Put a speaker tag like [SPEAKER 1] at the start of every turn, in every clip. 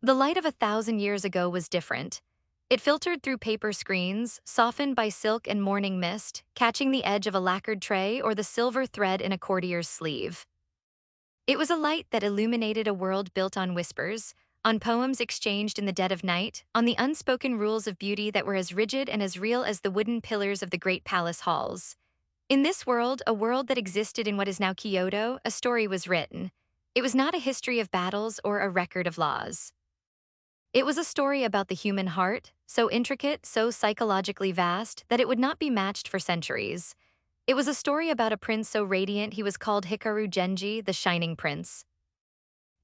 [SPEAKER 1] The light of 1,000 years ago was different. It filtered through paper screens, softened by silk and morning mist, catching the edge of a lacquered tray or the silver thread in a courtier's sleeve. It was a light that illuminated a world built on whispers, on poems exchanged in the dead of night, on the unspoken rules of beauty that were as rigid and as real as the wooden pillars of the great palace halls. In this world, a world that existed in what is now Kyoto, a story was written. It was not a history of battles or a record of laws. It was a story about the human heart, so intricate, so psychologically vast, that it would not be matched for centuries. It was a story about a prince so radiant he was called Hikaru Genji, the Shining Prince.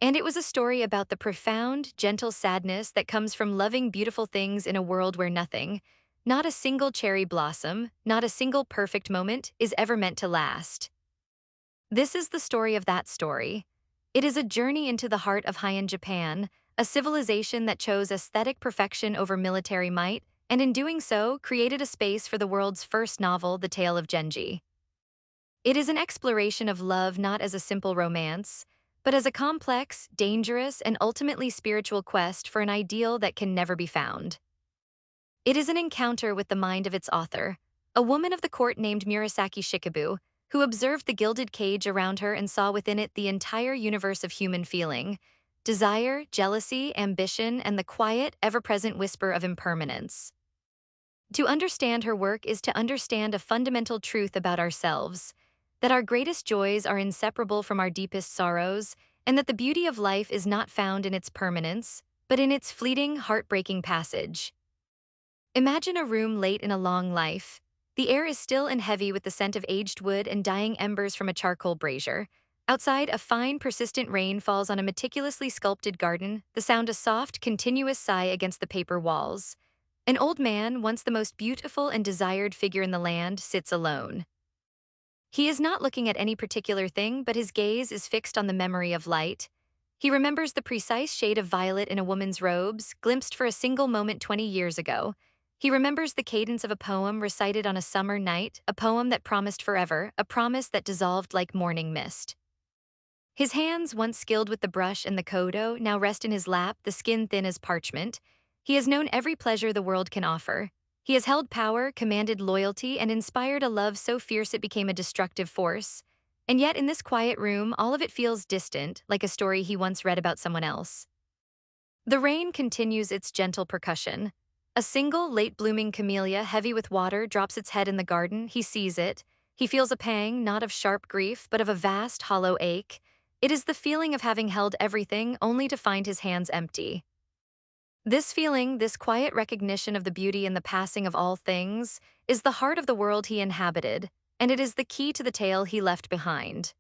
[SPEAKER 1] And it was a story about the profound, gentle sadness that comes from loving beautiful things in a world where nothing, not a single cherry blossom, not a single perfect moment, is ever meant to last. This is the story of that story. It is a journey into the heart of Heian Japan, a civilization that chose aesthetic perfection over military might, and in doing so, created a space for the world's first novel, The Tale of Genji. It is an exploration of love not as a simple romance, but as a complex, dangerous, and ultimately spiritual quest for an ideal that can never be found. It is an encounter with the mind of its author, a woman of the court named Murasaki Shikibu, who observed the gilded cage around her and saw within it the entire universe of human feeling, desire, jealousy, ambition, and the quiet, ever-present whisper of impermanence. To understand her work is to understand a fundamental truth about ourselves, that our greatest joys are inseparable from our deepest sorrows, and that the beauty of life is not found in its permanence, but in its fleeting, heartbreaking passage. Imagine a room late in a long life. The air is still and heavy with the scent of aged wood and dying embers from a charcoal brazier. Outside, a fine, persistent rain falls on a meticulously sculpted garden, the sound a soft, continuous sigh against the paper walls. An old man, once the most beautiful and desired figure in the land, sits alone. He is not looking at any particular thing, but his gaze is fixed on the memory of light. He remembers the precise shade of violet in a woman's robes, glimpsed for a single moment 20 years ago. He remembers the cadence of a poem recited on a summer night, a poem that promised forever, a promise that dissolved like morning mist. His hands, once skilled with the brush and the kodo, now rest in his lap, the skin thin as parchment. He has known every pleasure the world can offer. He has held power, commanded loyalty, and inspired a love so fierce it became a destructive force. And yet, in this quiet room, all of it feels distant, like a story he once read about someone else. The rain continues its gentle percussion. A single, late-blooming camellia, heavy with water, drops its head in the garden. He sees it. He feels a pang, not of sharp grief, but of a vast, hollow ache. It is the feeling of having held everything, only to find his hands empty. This feeling, this quiet recognition of the beauty in the passing of all things, is the heart of the world he inhabited, and it is the key to the tale he left behind.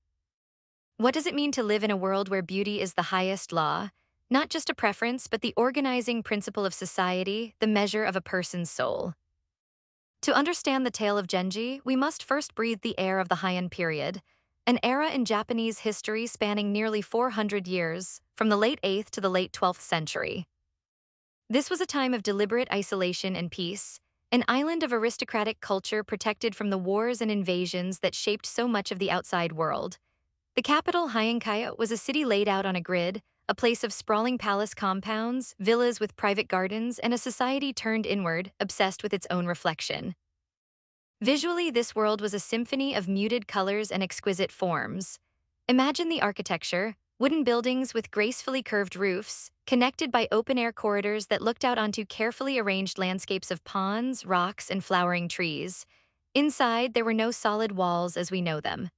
[SPEAKER 1] What does it mean to live in a world where beauty is the highest law, not just a preference, but the organizing principle of society, the measure of a person's soul? To understand the tale of Genji, we must first breathe the air of the Heian period, an era in Japanese history spanning nearly 400 years, from the late 8th to the late 12th century. This was a time of deliberate isolation and peace, an island of aristocratic culture protected from the wars and invasions that shaped so much of the outside world. The capital, Heian, was a city laid out on a grid, a place of sprawling palace compounds, villas with private gardens, and a society turned inward, obsessed with its own reflection. Visually, this world was a symphony of muted colors and exquisite forms. Imagine the architecture: wooden buildings with gracefully curved roofs, connected by open-air corridors that looked out onto carefully arranged landscapes of ponds, rocks, and flowering trees. Inside, there were no solid walls as we know them.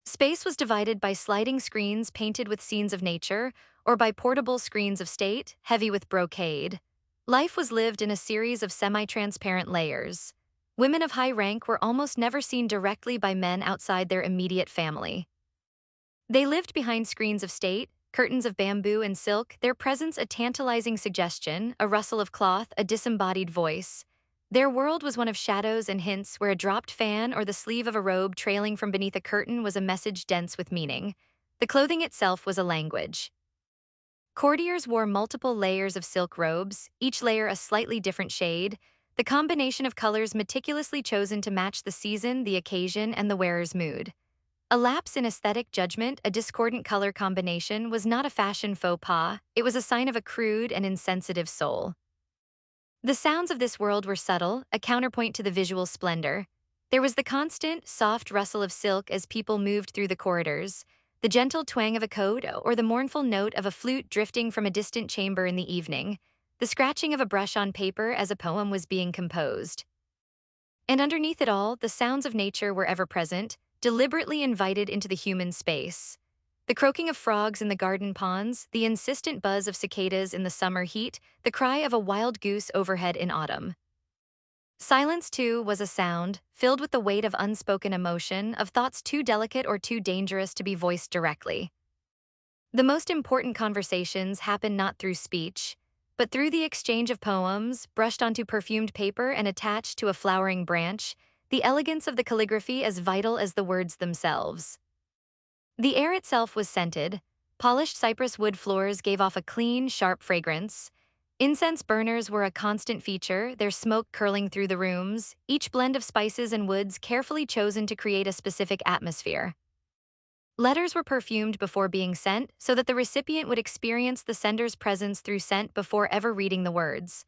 [SPEAKER 1] Space was divided by sliding screens painted with scenes of nature, or by portable screens of state, heavy with brocade. Life was lived in a series of semi-transparent layers. Women of high rank were almost never seen directly by men outside their immediate family. They lived behind screens of state, curtains of bamboo and silk, their presence a tantalizing suggestion, a rustle of cloth, a disembodied voice. Their world was one of shadows and hints where a dropped fan or the sleeve of a robe trailing from beneath a curtain was a message dense with meaning. The clothing itself was a language. Courtiers wore multiple layers of silk robes, each layer a slightly different shade, the combination of colors meticulously chosen to match the season, the occasion, and the wearer's mood. A lapse in aesthetic judgment, a discordant color combination, was not a fashion faux pas, it was a sign of a crude and insensitive soul. The sounds of this world were subtle, a counterpoint to the visual splendor. There was the constant, soft rustle of silk as people moved through the corridors, the gentle twang of a coat, or the mournful note of a flute drifting from a distant chamber in the evening, the scratching of a brush on paper as a poem was being composed. And underneath it all, the sounds of nature were ever present, deliberately invited into the human space. The croaking of frogs in the garden ponds, the insistent buzz of cicadas in the summer heat, the cry of a wild goose overhead in autumn. Silence, too, was a sound, filled with the weight of unspoken emotion, of thoughts too delicate or too dangerous to be voiced directly. The most important conversations happen not through speech, but through the exchange of poems, brushed onto perfumed paper and attached to a flowering branch, the elegance of the calligraphy as vital as the words themselves. The air itself was scented. Polished cypress wood floors gave off a clean, sharp fragrance. Incense burners were a constant feature, their smoke curling through the rooms, each blend of spices and woods carefully chosen to create a specific atmosphere. Letters were perfumed before being sent, so that the recipient would experience the sender's presence through scent before ever reading the words.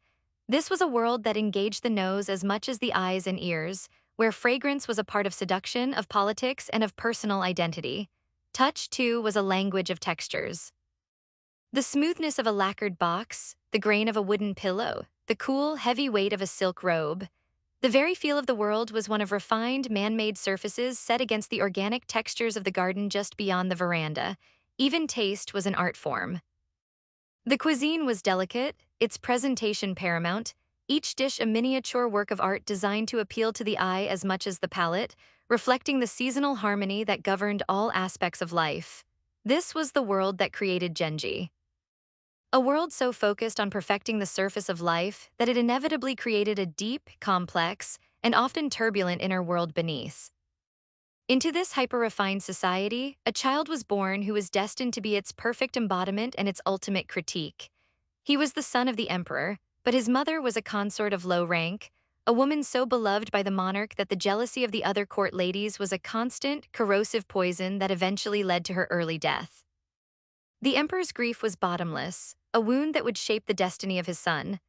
[SPEAKER 1] This was a world that engaged the nose as much as the eyes and ears, where fragrance was a part of seduction, of politics, and of personal identity. Touch, too, was a language of textures. The smoothness of a lacquered box, the grain of a wooden pillow, the cool, heavy weight of a silk robe. The very feel of the world was one of refined, man-made surfaces set against the organic textures of the garden just beyond the veranda. Even taste was an art form. The cuisine was delicate, its presentation paramount, each dish a miniature work of art designed to appeal to the eye as much as the palate, reflecting the seasonal harmony that governed all aspects of life. This was the world that created Genji. A world so focused on perfecting the surface of life that it inevitably created a deep, complex, and often turbulent inner world beneath. Into this hyper-refined society, a child was born who was destined to be its perfect embodiment and its ultimate critique. He was the son of the emperor, but his mother was a consort of low rank, a woman so beloved by the monarch that the jealousy of the other court ladies was a constant, corrosive poison that eventually led to her early death. The emperor's grief was bottomless, a wound that would shape the destiny of his son.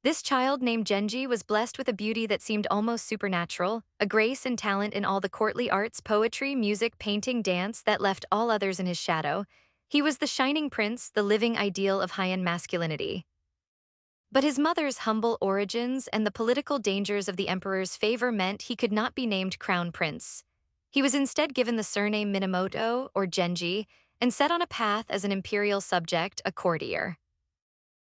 [SPEAKER 1] This child named Genji was blessed with a beauty that seemed almost supernatural, a grace and talent in all the courtly arts, poetry, music, painting, dance that left all others in his shadow. He was the shining prince, the living ideal of Heian masculinity. But his mother's humble origins and the political dangers of the emperor's favor meant he could not be named crown prince. He was instead given the surname Minamoto, or Genji, and set on a path as an imperial subject, a courtier.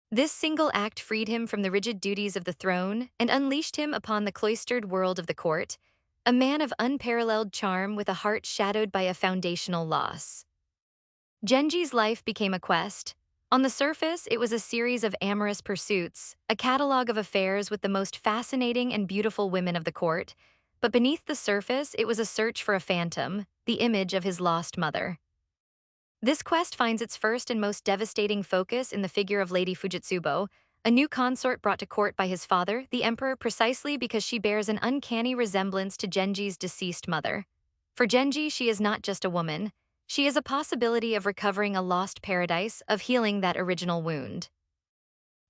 [SPEAKER 1] This single act freed him from the rigid duties of the throne and unleashed him upon the cloistered world of the court, a man of unparalleled charm with a heart shadowed by a foundational loss. Genji's life became a quest. On the surface, it was a series of amorous pursuits, a catalogue of affairs with the most fascinating and beautiful women of the court, but beneath the surface, it was a search for a phantom, the image of his lost mother. This quest finds its first and most devastating focus in the figure of Lady Fujitsubo, a new consort brought to court by his father, the emperor, precisely because she bears an uncanny resemblance to Genji's deceased mother. For Genji, she is not just a woman. She is a possibility of recovering a lost paradise, of healing that original wound.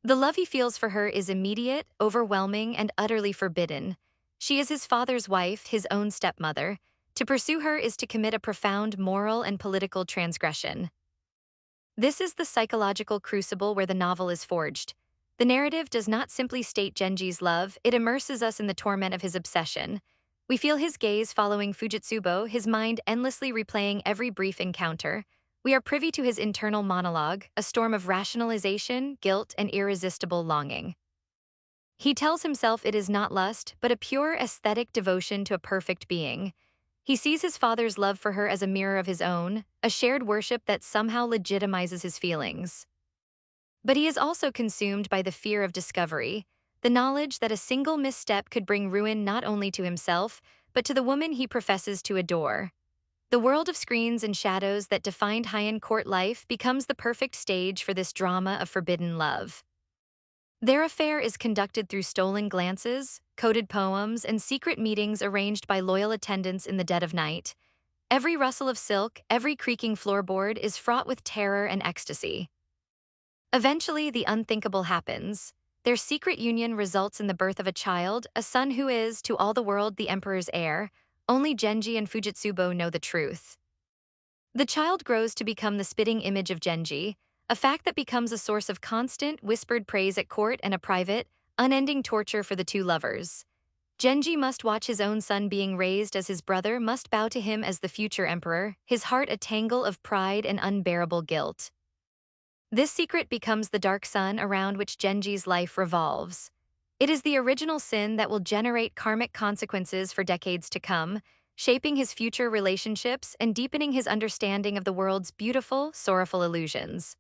[SPEAKER 1] The love he feels for her is immediate, overwhelming, and utterly forbidden. She is his father's wife, his own stepmother. To pursue her is to commit a profound moral and political transgression. This is the psychological crucible where the novel is forged. The narrative does not simply state Genji's love, it immerses us in the torment of his obsession. We feel his gaze following Fujitsubo, his mind endlessly replaying every brief encounter. We are privy to his internal monologue, a storm of rationalization, guilt, and irresistible longing. He tells himself it is not lust, but a pure aesthetic devotion to a perfect being. He sees his father's love for her as a mirror of his own, a shared worship that somehow legitimizes his feelings. But he is also consumed by the fear of discovery, the knowledge that a single misstep could bring ruin not only to himself, but to the woman he professes to adore. The world of screens and shadows that defined Heian court life becomes the perfect stage for this drama of forbidden love. Their affair is conducted through stolen glances, coded poems, and secret meetings arranged by loyal attendants in the dead of night. Every rustle of silk, every creaking floorboard is fraught with terror and ecstasy. Eventually, the unthinkable happens. Their secret union results in the birth of a child, a son who is, to all the world, the emperor's heir. Only Genji and Fujitsubo know the truth. The child grows to become the spitting image of Genji, a fact that becomes a source of constant, whispered praise at court and a private, unending torture for the two lovers. Genji must watch his own son being raised as his brother must bow to him as the future emperor, his heart a tangle of pride and unbearable guilt. This secret becomes the dark sun around which Genji's life revolves. It is the original sin that will generate karmic consequences for decades to come, shaping his future relationships and deepening his understanding of the world's beautiful, sorrowful illusions.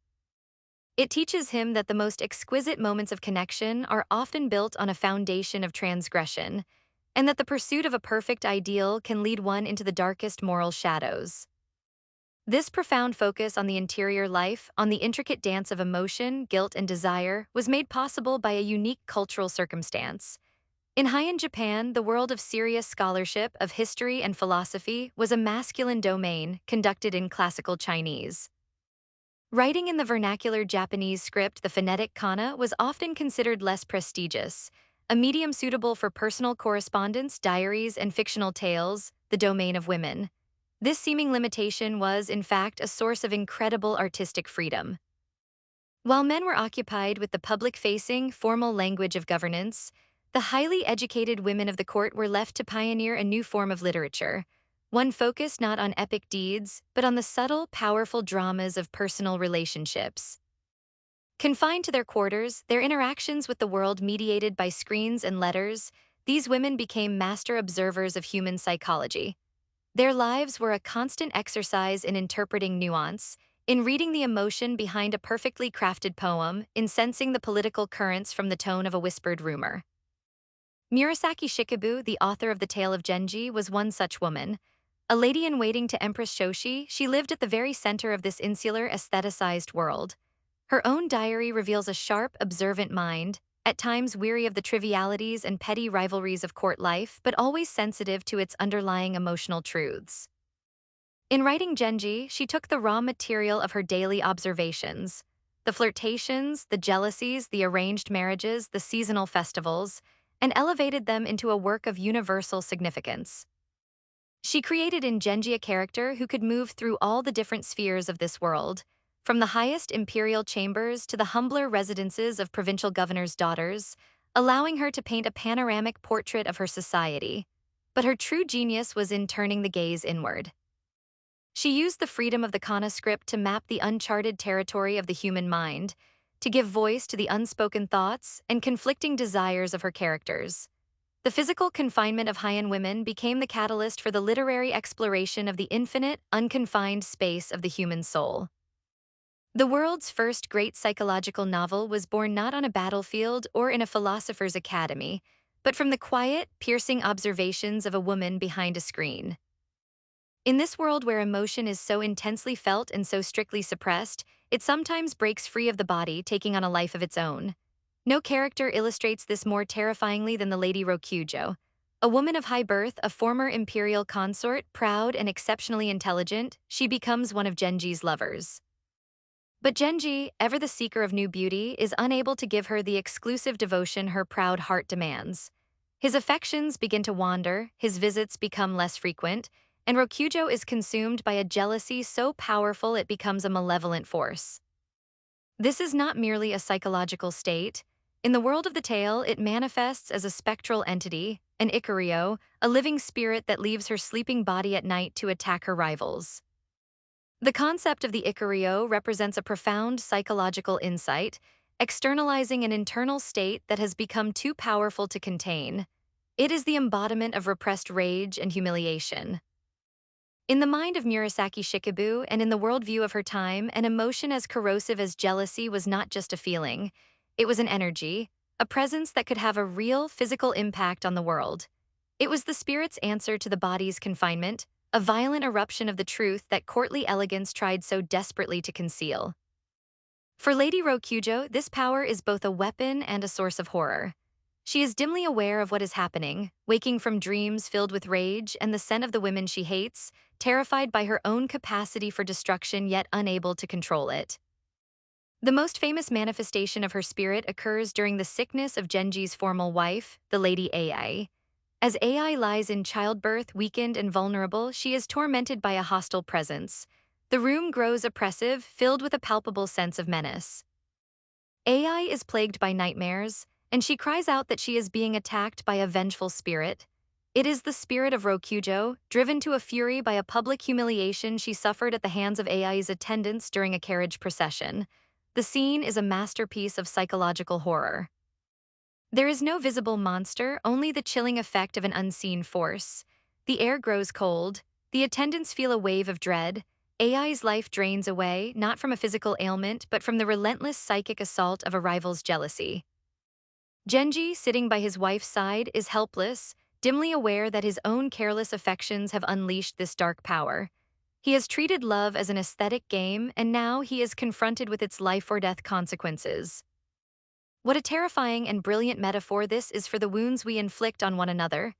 [SPEAKER 1] It teaches him that the most exquisite moments of connection are often built on a foundation of transgression, and that the pursuit of a perfect ideal can lead one into the darkest moral shadows. This profound focus on the interior life, on the intricate dance of emotion, guilt, and desire, was made possible by a unique cultural circumstance. In Heian Japan, the world of serious scholarship, of history and philosophy, was a masculine domain conducted in classical Chinese. Writing in the vernacular Japanese script, the phonetic kana, was often considered less prestigious, a medium suitable for personal correspondence, diaries, and fictional tales, the domain of women. This seeming limitation was, in fact, a source of incredible artistic freedom. While men were occupied with the public-facing, formal language of governance, the highly educated women of the court were left to pioneer a new form of literature, one focused not on epic deeds, but on the subtle, powerful dramas of personal relationships. Confined to their quarters, their interactions with the world mediated by screens and letters, these women became master observers of human psychology. Their lives were a constant exercise in interpreting nuance, in reading the emotion behind a perfectly crafted poem, in sensing the political currents from the tone of a whispered rumor. Murasaki Shikibu, the author of the Tale of Genji, was one such woman. A lady-in-waiting to Empress Shoshi, she lived at the very center of this insular, aestheticized world. Her own diary reveals a sharp, observant mind, at times weary of the trivialities and petty rivalries of court life, but always sensitive to its underlying emotional truths. In writing Genji, she took the raw material of her daily observations, the flirtations, the jealousies, the arranged marriages, the seasonal festivals, and elevated them into a work of universal significance. She created in Genji a character who could move through all the different spheres of this world, from the highest imperial chambers to the humbler residences of provincial governors' daughters, allowing her to paint a panoramic portrait of her society. But her true genius was in turning the gaze inward. She used the freedom of the kana script to map the uncharted territory of the human mind, to give voice to the unspoken thoughts and conflicting desires of her characters. The physical confinement of Heian women became the catalyst for the literary exploration of the infinite, unconfined space of the human soul. The world's first great psychological novel was born not on a battlefield or in a philosopher's academy, but from the quiet, piercing observations of a woman behind a screen. In this world where emotion is so intensely felt and so strictly suppressed, it sometimes breaks free of the body, taking on a life of its own. No character illustrates this more terrifyingly than the Lady Rokujo. A woman of high birth, a former imperial consort, proud and exceptionally intelligent, she becomes one of Genji's lovers. But Genji, ever the seeker of new beauty, is unable to give her the exclusive devotion her proud heart demands. His affections begin to wander, his visits become less frequent, and Rokujo is consumed by a jealousy so powerful it becomes a malevolent force. This is not merely a psychological state. In the world of the tale, it manifests as a spectral entity, an Ikaryo, a living spirit that leaves her sleeping body at night to attack her rivals. The concept of the Ikaryo represents a profound psychological insight, externalizing an internal state that has become too powerful to contain. It is the embodiment of repressed rage and humiliation. In the mind of Murasaki Shikibu and in the worldview of her time, an emotion as corrosive as jealousy was not just a feeling. It was an energy, a presence that could have a real physical impact on the world. It was the spirit's answer to the body's confinement, a violent eruption of the truth that courtly elegance tried so desperately to conceal. For Lady Rokujo, this power is both a weapon and a source of horror. She is dimly aware of what is happening, waking from dreams filled with rage and the scent of the women she hates, terrified by her own capacity for destruction yet unable to control it. The most famous manifestation of her spirit occurs during the sickness of Genji's former wife, the Lady Ai. As Ai lies in childbirth, weakened and vulnerable, she is tormented by a hostile presence. The room grows oppressive, filled with a palpable sense of menace. Ai is plagued by nightmares, and she cries out that she is being attacked by a vengeful spirit. It is the spirit of Rokujo, driven to a fury by a public humiliation she suffered at the hands of Ai's attendants during a carriage procession. The scene is a masterpiece of psychological horror. There is no visible monster, only the chilling effect of an unseen force. The air grows cold, the attendants feel a wave of dread. Ai's life drains away, not from a physical ailment, but from the relentless psychic assault of a rival's jealousy. Genji, sitting by his wife's side, is helpless, dimly aware that his own careless affections have unleashed this dark power. He has treated love as an aesthetic game, and now he is confronted with its life-or-death consequences. What a terrifying and brilliant metaphor this is for the wounds we inflict on one another.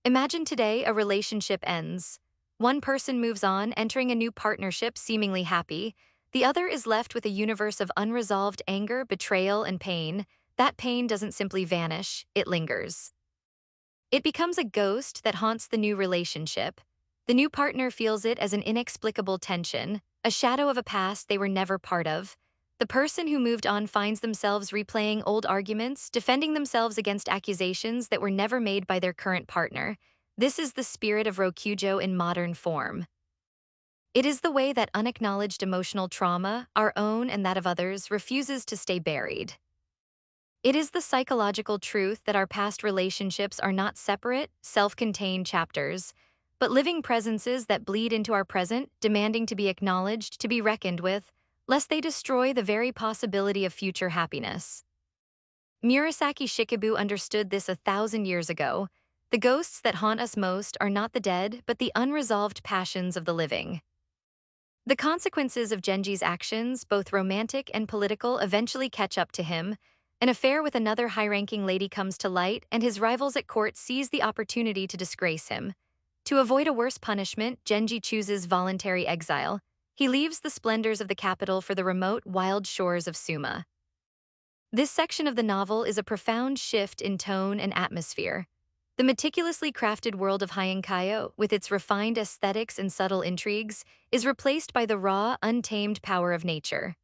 [SPEAKER 1] Imagine today a relationship ends. One person moves on, entering a new partnership seemingly happy. The other is left with a universe of unresolved anger, betrayal, and pain. That pain doesn't simply vanish, it lingers. It becomes a ghost that haunts the new relationship. The new partner feels it as an inexplicable tension, a shadow of a past they were never part of. The person who moved on finds themselves replaying old arguments, defending themselves against accusations that were never made by their current partner. This is the spirit of Rokujo in modern form. It is the way that unacknowledged emotional trauma, our own and that of others, refuses to stay buried. It is the psychological truth that our past relationships are not separate, self-contained chapters, but living presences that bleed into our present, demanding to be acknowledged, to be reckoned with, lest they destroy the very possibility of future happiness. Murasaki Shikibu understood this 1,000 years ago. The ghosts that haunt us most are not the dead, but the unresolved passions of the living. The consequences of Genji's actions, both romantic and political, eventually catch up to him. An affair with another high-ranking lady comes to light, and his rivals at court seize the opportunity to disgrace him. To avoid a worse punishment, Genji chooses voluntary exile. He leaves the splendors of the capital for the remote, wild shores of Suma. This section of the novel is a profound shift in tone and atmosphere. The meticulously crafted world of Hikaru, with its refined aesthetics and subtle intrigues, is replaced by the raw, untamed power of nature.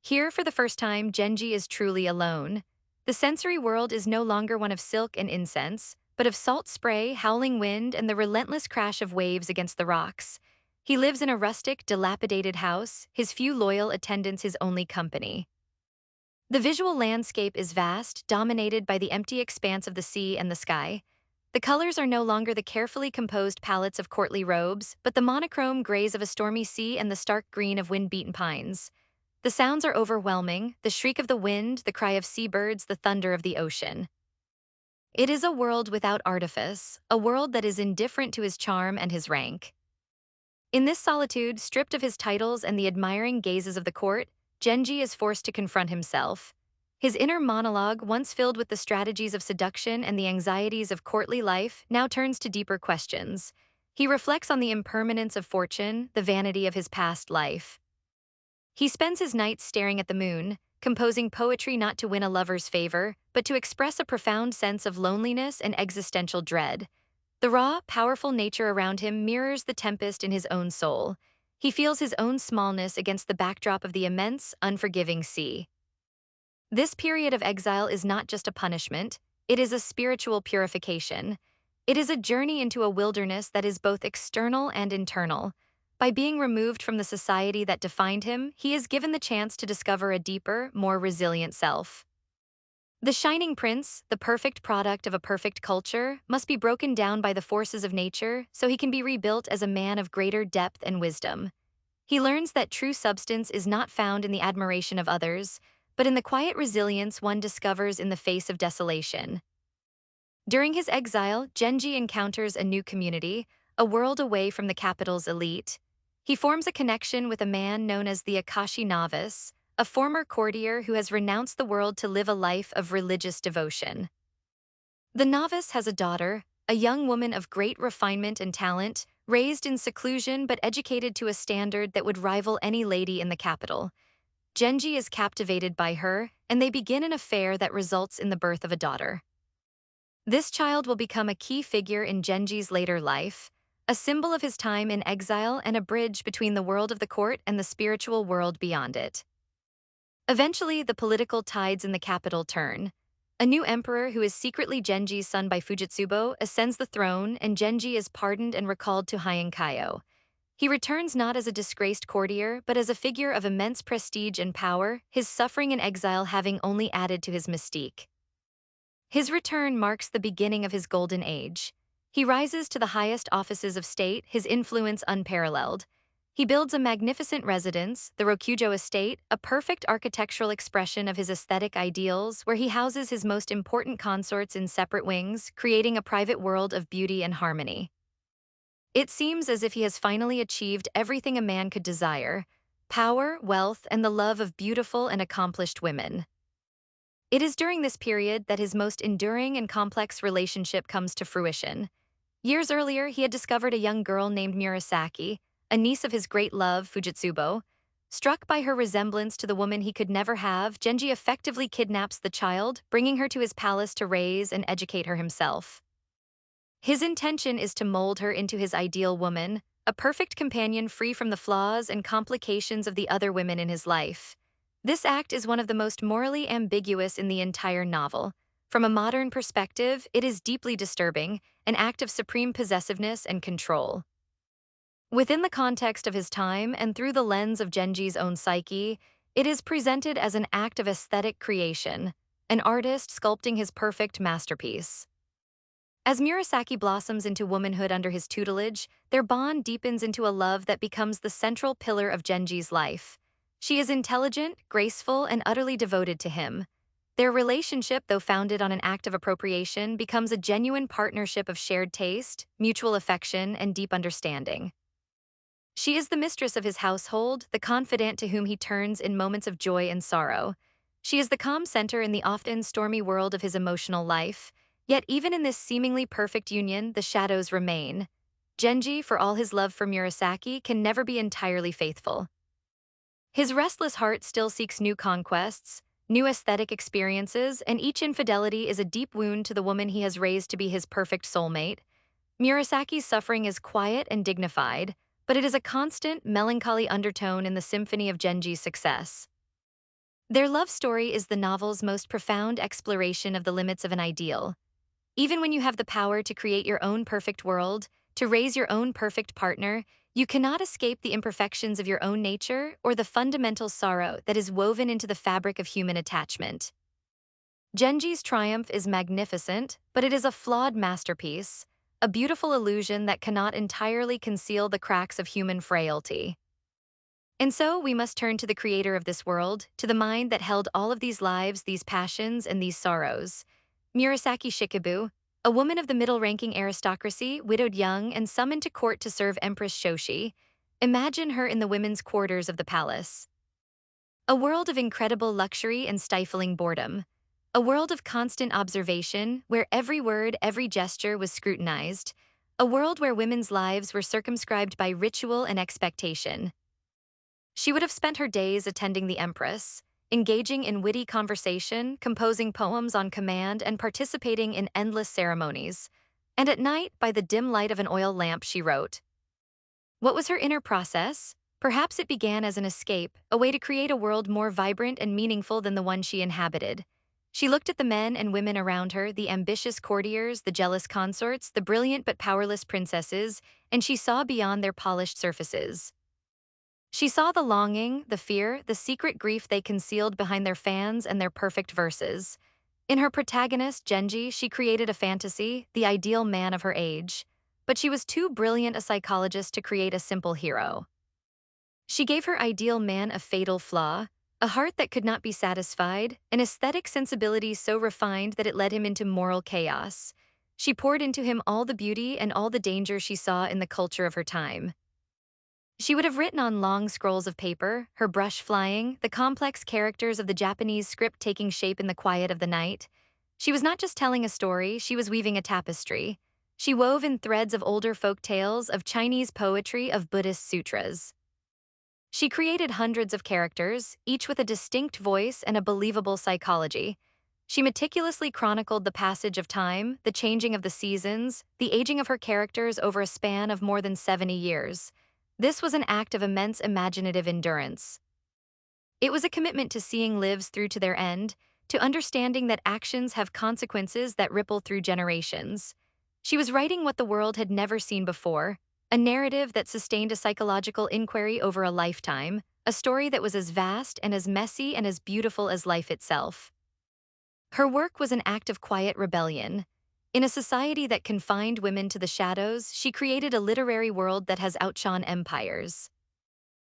[SPEAKER 1] Here, for the first time, Genji is truly alone. The sensory world is no longer one of silk and incense, but of salt spray, howling wind, and the relentless crash of waves against the rocks. He lives in a rustic, dilapidated house, his few loyal attendants his only company. The visual landscape is vast, dominated by the empty expanse of the sea and the sky. The colors are no longer the carefully composed palettes of courtly robes, but the monochrome grays of a stormy sea and the stark green of wind-beaten pines. The sounds are overwhelming, the shriek of the wind, the cry of seabirds, the thunder of the ocean. It is a world without artifice, a world that is indifferent to his charm and his rank. In this solitude, stripped of his titles and the admiring gazes of the court, Genji is forced to confront himself. His inner monologue, once filled with the strategies of seduction and the anxieties of courtly life, now turns to deeper questions. He reflects on the impermanence of fortune, the vanity of his past life. He spends his nights staring at the moon, composing poetry not to win a lover's favor, but to express a profound sense of loneliness and existential dread. The raw, powerful nature around him mirrors the tempest in his own soul. He feels his own smallness against the backdrop of the immense, unforgiving sea. This period of exile is not just a punishment, it is a spiritual purification. It is a journey into a wilderness that is both external and internal. By being removed from the society that defined him, he is given the chance to discover a deeper, more resilient self. The shining prince, the perfect product of a perfect culture, must be broken down by the forces of nature so he can be rebuilt as a man of greater depth and wisdom. He learns that true substance is not found in the admiration of others, but in the quiet resilience one discovers in the face of desolation. During his exile, Genji encounters a new community, a world away from the capital's elite. He forms a connection with a man known as the Akashi novice, a former courtier who has renounced the world to live a life of religious devotion. The novice has a daughter, a young woman of great refinement and talent, raised in seclusion but educated to a standard that would rival any lady in the capital. Genji is captivated by her, and they begin an affair that results in the birth of a daughter. This child will become a key figure in Genji's later life, a symbol of his time in exile and a bridge between the world of the court and the spiritual world beyond it. Eventually, the political tides in the capital turn. A new emperor who is secretly Genji's son by Fujitsubo ascends the throne, and Genji is pardoned and recalled to Heian Japan. He returns not as a disgraced courtier, but as a figure of immense prestige and power, his suffering in exile having only added to his mystique. His return marks the beginning of his golden age. He rises to the highest offices of state, his influence unparalleled. He builds a magnificent residence, the Rokujo estate, a perfect architectural expression of his aesthetic ideals, where he houses his most important consorts in separate wings, creating a private world of beauty and harmony. It seems as if he has finally achieved everything a man could desire: power, wealth, and the love of beautiful and accomplished women. It is during this period that his most enduring and complex relationship comes to fruition. Years earlier, he had discovered a young girl named Murasaki, a niece of his great love, Fujitsubo. Struck by her resemblance to the woman he could never have, Genji effectively kidnaps the child, bringing her to his palace to raise and educate her himself. His intention is to mold her into his ideal woman, a perfect companion free from the flaws and complications of the other women in his life. This act is one of the most morally ambiguous in the entire novel. From a modern perspective, it is deeply disturbing, an act of supreme possessiveness and control. Within the context of his time and through the lens of Genji's own psyche, it is presented as an act of aesthetic creation, an artist sculpting his perfect masterpiece. As Murasaki blossoms into womanhood under his tutelage, their bond deepens into a love that becomes the central pillar of Genji's life. She is intelligent, graceful, and utterly devoted to him. Their relationship, though founded on an act of appropriation, becomes a genuine partnership of shared taste, mutual affection, and deep understanding. She is the mistress of his household, the confidant to whom he turns in moments of joy and sorrow. She is the calm center in the often stormy world of his emotional life. Yet even in this seemingly perfect union, the shadows remain. Genji, for all his love for Murasaki, can never be entirely faithful. His restless heart still seeks new conquests, new aesthetic experiences, and each infidelity is a deep wound to the woman he has raised to be his perfect soulmate. Murasaki's suffering is quiet and dignified, but it is a constant, melancholy undertone in the symphony of Genji's success. Their love story is the novel's most profound exploration of the limits of an ideal. Even when you have the power to create your own perfect world, to raise your own perfect partner, you cannot escape the imperfections of your own nature or the fundamental sorrow that is woven into the fabric of human attachment. Genji's triumph is magnificent, but it is a flawed masterpiece, a beautiful illusion that cannot entirely conceal the cracks of human frailty. And so we must turn to the creator of this world, to the mind that held all of these lives, these passions, and these sorrows. Murasaki Shikibu, a woman of the middle-ranking aristocracy, widowed young and summoned to court to serve Empress Shoshi. Imagine her in the women's quarters of the palace. A world of incredible luxury and stifling boredom. A world of constant observation, where every word, every gesture was scrutinized. A world where women's lives were circumscribed by ritual and expectation. She would have spent her days attending the Empress, engaging in witty conversation, composing poems on command, and participating in endless ceremonies. And at night, by the dim light of an oil lamp, she wrote. What was her inner process? Perhaps it began as an escape, a way to create a world more vibrant and meaningful than the one she inhabited. She looked at the men and women around her, the ambitious courtiers, the jealous consorts, the brilliant but powerless princesses, and she saw beyond their polished surfaces. She saw the longing, the fear, the secret grief they concealed behind their fans and their perfect verses. In her protagonist, Genji, she created a fantasy, the ideal man of her age. But she was too brilliant a psychologist to create a simple hero. She gave her ideal man a fatal flaw, a heart that could not be satisfied, an aesthetic sensibility so refined that it led him into moral chaos. She poured into him all the beauty and all the danger she saw in the culture of her time. She would have written on long scrolls of paper, her brush flying, the complex characters of the Japanese script taking shape in the quiet of the night. She was not just telling a story, she was weaving a tapestry. She wove in threads of older folk tales, of Chinese poetry, of Buddhist sutras. She created hundreds of characters, each with a distinct voice and a believable psychology. She meticulously chronicled the passage of time, the changing of the seasons, the aging of her characters over a span of more than 70 years. This was an act of immense imaginative endurance. It was a commitment to seeing lives through to their end, to understanding that actions have consequences that ripple through generations. She was writing what the world had never seen before, a narrative that sustained a psychological inquiry over a lifetime, a story that was as vast and as messy and as beautiful as life itself. Her work was an act of quiet rebellion. In a society that confined women to the shadows, she created a literary world that has outshone empires.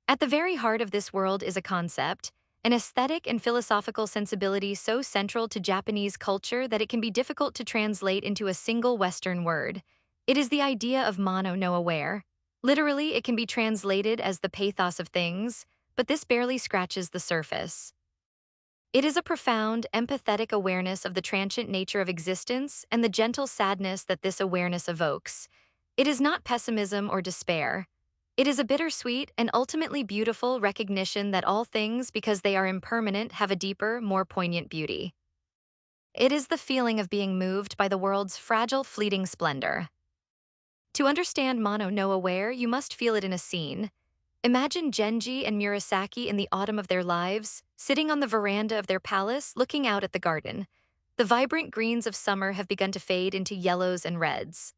[SPEAKER 1] At the very heart of this world is a concept, an aesthetic and philosophical sensibility so central to Japanese culture that it can be difficult to translate into a single Western word. It is the idea of mono no aware. Literally, it can be translated as the pathos of things, but this barely scratches the surface. It is a profound, empathetic awareness of the transient nature of existence and the gentle sadness that this awareness evokes. It is not pessimism or despair. It is a bittersweet and ultimately beautiful recognition that all things, because they are impermanent, have a deeper, more poignant beauty. It is the feeling of being moved by the world's fragile, fleeting splendor. To understand mono no aware, you must feel it in a scene. Imagine Genji and Murasaki in the autumn of their lives, sitting on the veranda of their palace, looking out at the garden. The vibrant greens of summer have begun to fade into yellows and reds.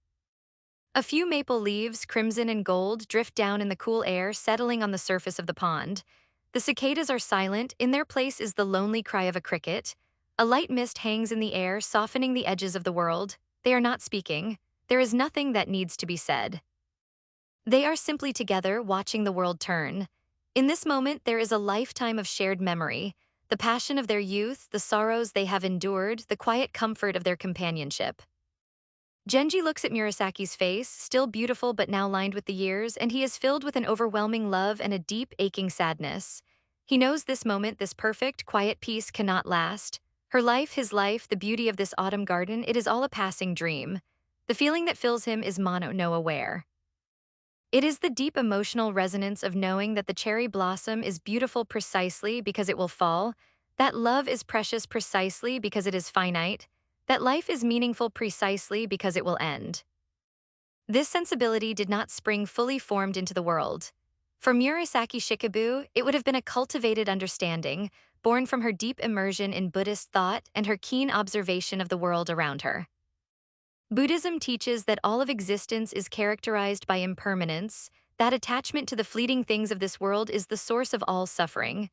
[SPEAKER 1] A few maple leaves, crimson and gold, drift down in the cool air, settling on the surface of the pond. The cicadas are silent. In their place is the lonely cry of a cricket. A light mist hangs in the air, softening the edges of the world. They are not speaking. There is nothing that needs to be said. They are simply together, watching the world turn. In this moment, there is a lifetime of shared memory, the passion of their youth, the sorrows they have endured, the quiet comfort of their companionship. Genji looks at Murasaki's face, still beautiful but now lined with the years, and he is filled with an overwhelming love and a deep, aching sadness. He knows this moment, this perfect, quiet peace cannot last. Her life, his life, the beauty of this autumn garden, it is all a passing dream. The feeling that fills him is mono no aware. It is the deep emotional resonance of knowing that the cherry blossom is beautiful precisely because it will fall, that love is precious precisely because it is finite, that life is meaningful precisely because it will end. This sensibility did not spring fully formed into the world. For Murasaki Shikibu, it would have been a cultivated understanding, born from her deep immersion in Buddhist thought and her keen observation of the world around her. Buddhism teaches that all of existence is characterized by impermanence, that attachment to the fleeting things of this world is the source of all suffering.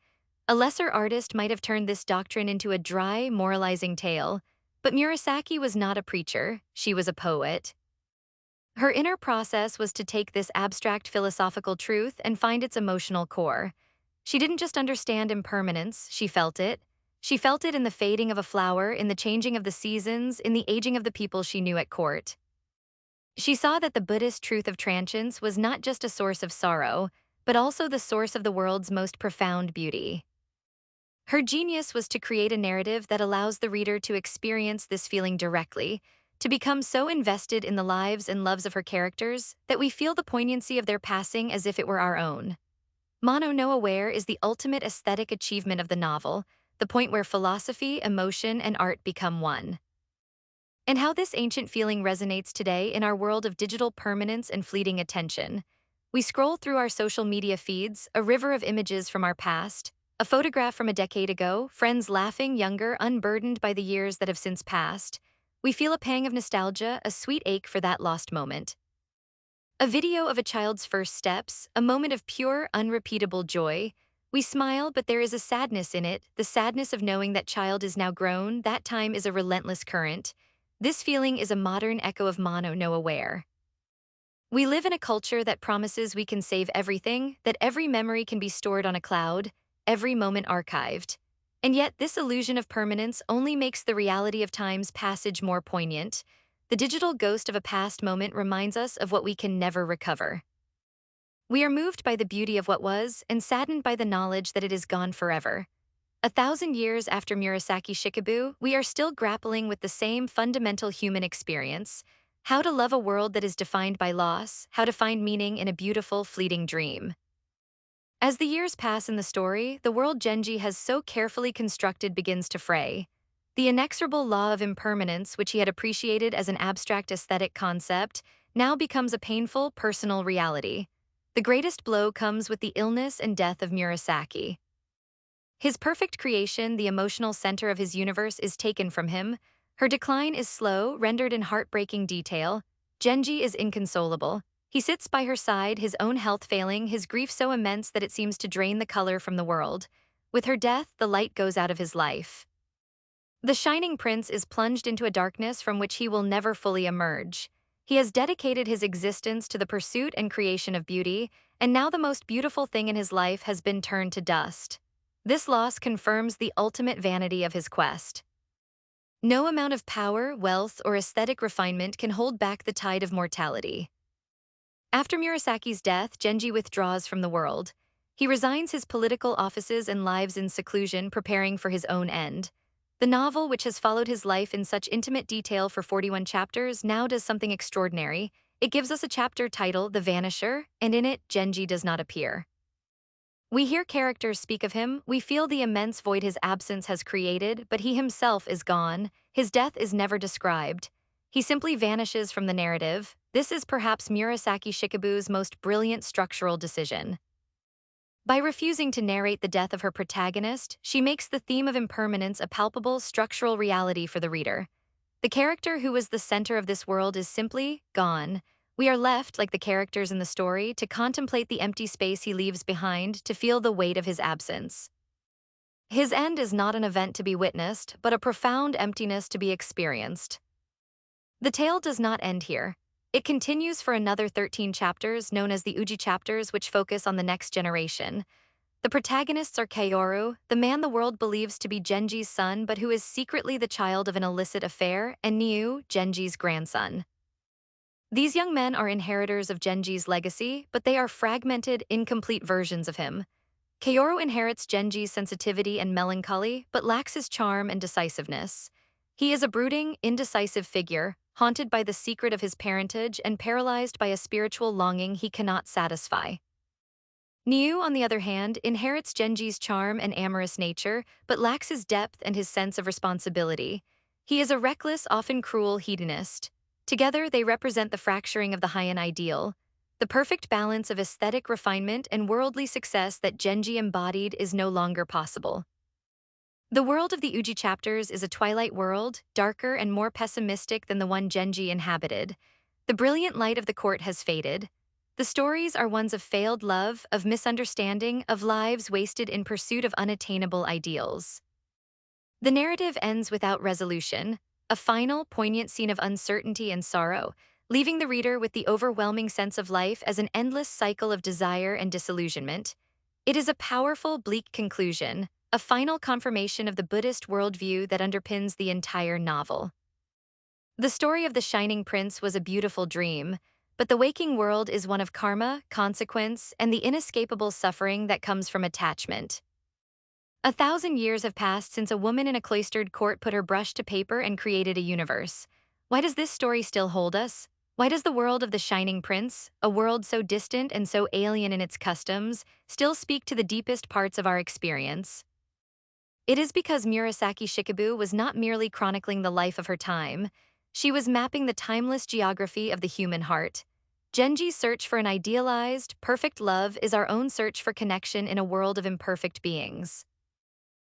[SPEAKER 1] A lesser artist might have turned this doctrine into a dry, moralizing tale, but Murasaki was not a preacher, she was a poet. Her inner process was to take this abstract philosophical truth and find its emotional core. She didn't just understand impermanence, she felt it. She felt it in the fading of a flower, in the changing of the seasons, in the aging of the people she knew at court. She saw that the Buddhist truth of transience was not just a source of sorrow, but also the source of the world's most profound beauty. Her genius was to create a narrative that allows the reader to experience this feeling directly, to become so invested in the lives and loves of her characters that we feel the poignancy of their passing as if it were our own. Mono no aware is the ultimate aesthetic achievement of the novel, the point where philosophy, emotion, and art become one. And how this ancient feeling resonates today in our world of digital permanence and fleeting attention. We scroll through our social media feeds, a river of images from our past, a photograph from a decade ago, friends laughing, younger, unburdened by the years that have since passed. We feel a pang of nostalgia, a sweet ache for that lost moment. A video of a child's first steps, a moment of pure, unrepeatable joy. We smile, but there is a sadness in it, the sadness of knowing that child is now grown, that time is a relentless current. This feeling is a modern echo of mono no aware. We live in a culture that promises we can save everything, that every memory can be stored on a cloud, every moment archived. And yet, this illusion of permanence only makes the reality of time's passage more poignant. The digital ghost of a past moment reminds us of what we can never recover. We are moved by the beauty of what was and saddened by the knowledge that it is gone forever. 1,000 years after Murasaki Shikibu, we are still grappling with the same fundamental human experience. How to love a world that is defined by loss, how to find meaning in a beautiful, fleeting dream. As the years pass in the story, the world Genji has so carefully constructed begins to fray. The inexorable law of impermanence, which he had appreciated as an abstract aesthetic concept, now becomes a painful, personal reality. The greatest blow comes with the illness and death of Murasaki. His perfect creation, the emotional center of his universe, is taken from him. Her decline is slow, rendered in heartbreaking detail. Genji is inconsolable. He sits by her side, his own health failing, his grief so immense that it seems to drain the color from the world. With her death, the light goes out of his life. The Shining Prince is plunged into a darkness from which he will never fully emerge. He has dedicated his existence to the pursuit and creation of beauty, and now the most beautiful thing in his life has been turned to dust. This loss confirms the ultimate vanity of his quest. No amount of power, wealth, or aesthetic refinement can hold back the tide of mortality. After Murasaki's death, Genji withdraws from the world. He resigns his political offices and lives in seclusion, preparing for his own end. The novel, which has followed his life in such intimate detail for 41 chapters, now does something extraordinary. It gives us a chapter title, The Vanisher, and in it, Genji does not appear. We hear characters speak of him, we feel the immense void his absence has created, but he himself is gone. His death is never described. He simply vanishes from the narrative. This is perhaps Murasaki Shikibu's most brilliant structural decision. By refusing to narrate the death of her protagonist, she makes the theme of impermanence a palpable structural reality for the reader. The character who was the center of this world is simply gone. We are left, like the characters in the story, to contemplate the empty space he leaves behind, to feel the weight of his absence. His end is not an event to be witnessed, but a profound emptiness to be experienced. The tale does not end here. It continues for another 13 chapters, known as the Uji chapters, which focus on the next generation. The protagonists are Kaoru, the man the world believes to be Genji's son but who is secretly the child of an illicit affair, and Niu, Genji's grandson. These young men are inheritors of Genji's legacy, but they are fragmented, incomplete versions of him. Kaoru inherits Genji's sensitivity and melancholy, but lacks his charm and decisiveness. He is a brooding, indecisive figure, haunted by the secret of his parentage and paralyzed by a spiritual longing he cannot satisfy. Niu, on the other hand, inherits Genji's charm and amorous nature, but lacks his depth and his sense of responsibility. He is a reckless, often cruel hedonist. Together, they represent the fracturing of the Heian ideal. The perfect balance of aesthetic refinement and worldly success that Genji embodied is no longer possible. The world of the Uji chapters is a twilight world, darker and more pessimistic than the one Genji inhabited. The brilliant light of the court has faded. The stories are ones of failed love, of misunderstanding, of lives wasted in pursuit of unattainable ideals. The narrative ends without resolution, a final, poignant scene of uncertainty and sorrow, leaving the reader with the overwhelming sense of life as an endless cycle of desire and disillusionment. It is a powerful, bleak conclusion, a final confirmation of the Buddhist worldview that underpins the entire novel. The story of the Shining Prince was a beautiful dream, but the waking world is one of karma, consequence, and the inescapable suffering that comes from attachment. 1,000 years have passed since a woman in a cloistered court put her brush to paper and created a universe. Why does this story still hold us? Why does the world of the Shining Prince, a world so distant and so alien in its customs, still speak to the deepest parts of our experience? It is because Murasaki Shikibu was not merely chronicling the life of her time. She was mapping the timeless geography of the human heart. Genji's search for an idealized, perfect love is our own search for connection in a world of imperfect beings.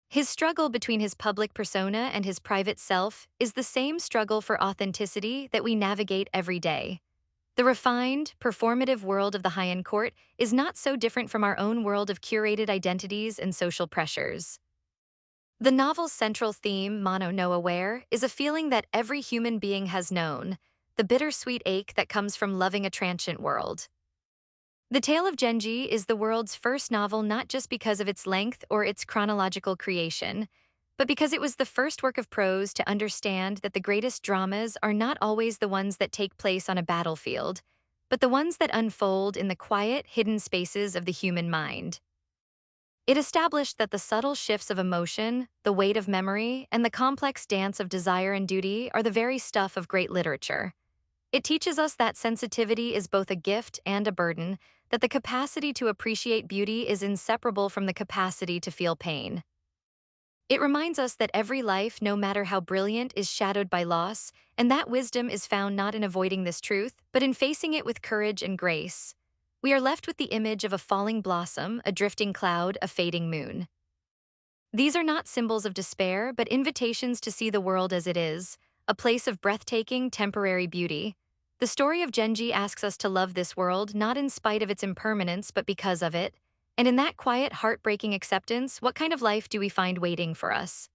[SPEAKER 1] His struggle between his public persona and his private self is the same struggle for authenticity that we navigate every day. The refined, performative world of the Heian court is not so different from our own world of curated identities and social pressures. The novel's central theme, Mono no Aware, is a feeling that every human being has known, the bittersweet ache that comes from loving a transient world. The Tale of Genji is the world's first novel not just because of its length or its chronological creation, but because it was the first work of prose to understand that the greatest dramas are not always the ones that take place on a battlefield, but the ones that unfold in the quiet, hidden spaces of the human mind. It established that the subtle shifts of emotion, the weight of memory, and the complex dance of desire and duty are the very stuff of great literature. It teaches us that sensitivity is both a gift and a burden, that the capacity to appreciate beauty is inseparable from the capacity to feel pain. It reminds us that every life, no matter how brilliant, is shadowed by loss, and that wisdom is found not in avoiding this truth, but in facing it with courage and grace. We are left with the image of a falling blossom, a drifting cloud, a fading moon. These are not symbols of despair, but invitations to see the world as it is, a place of breathtaking, temporary beauty. The story of Genji asks us to love this world not in spite of its impermanence, but because of it. And in that quiet, heartbreaking acceptance, what kind of life do we find waiting for us?